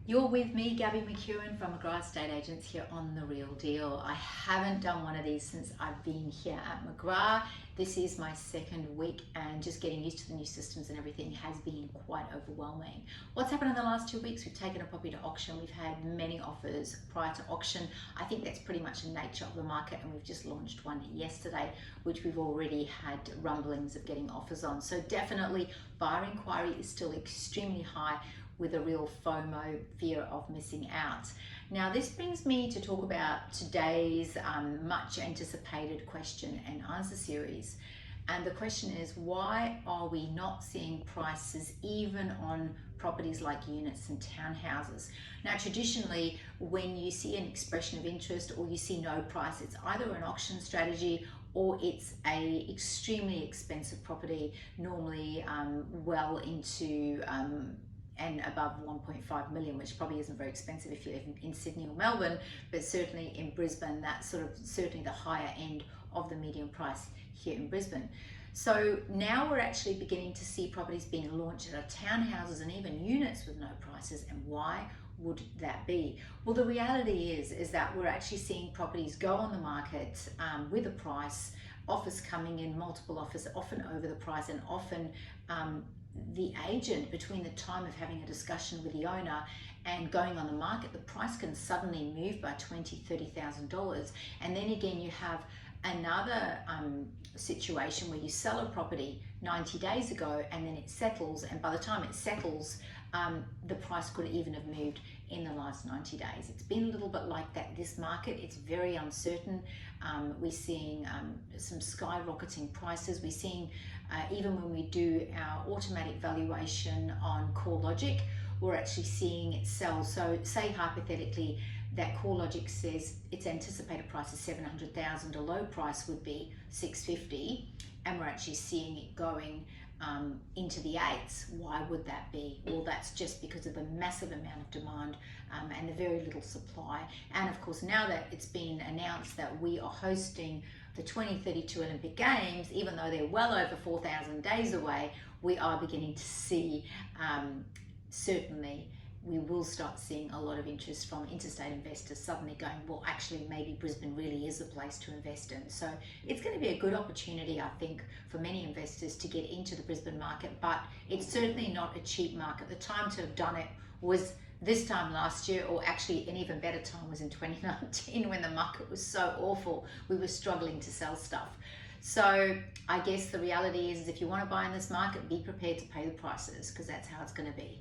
You're with me, Gabby McEwen from McGrath Estate Agents here on The Real Deal. I haven't done one of these since I've been here at McGrath. This is my second week and just getting used to the new systems and everything has been quite overwhelming. What's happened in the last 2 weeks? We've taken a property to auction. We've had many offers prior to auction. I think that's pretty much the nature of the market, and we've just launched one yesterday, which we've already had rumblings of getting offers on. So definitely buyer inquiry is still extremely high, with a real FOMO, fear of missing out. Now this brings me to talk about today's much anticipated question and answer series. And the question is, why are we not seeing prices even on properties like units and townhouses? Now traditionally, when you see an expression of interest or you see no price, it's either an auction strategy or it's a extremely expensive property, normally well into and above 1.5 million, which probably isn't very expensive if you live in Sydney or Melbourne, but certainly in Brisbane, that's sort of certainly the higher end of the median price here in Brisbane. So now we're actually beginning to see properties being launched at townhouses and even units with no prices. And why would that be? Well, the reality is that we're actually seeing properties go on the market with a price, offers coming in, multiple offers, often over the price, and often the agent, between the time of having a discussion with the owner and going on the market, the price can suddenly move by $20,000-$30,000. And then again, you have another situation where you sell a property 90 days ago and then it settles, and by the time it settles, the price could even have moved in the last 90 days. It's been a little bit like that, this market. It's very uncertain. We're seeing some skyrocketing prices. We're seeing even when we do our automatic valuation on CoreLogic, we're actually seeing it sell. So say hypothetically that CoreLogic says its anticipated price is 700,000, a low price would be 650, and we're actually seeing it going into the eights. Why would that be? Well, that's just because of the massive amount of demand and the very little supply. And of course, now that it's been announced that we are hosting the 2032 Olympic Games, even though they're well over 4,000 days away, we are beginning to see certainly we will start seeing a lot of interest from interstate investors suddenly going, well, actually, maybe Brisbane really is a place to invest in. So it's going to be a good opportunity, I think, for many investors to get into the Brisbane market, but it's certainly not a cheap market. The time to have done it was this time last year, or actually an even better time was in 2019 when the market was so awful. We were struggling to sell stuff. So I guess the reality is if you want to buy in this market, be prepared to pay the prices, because that's how it's going to be.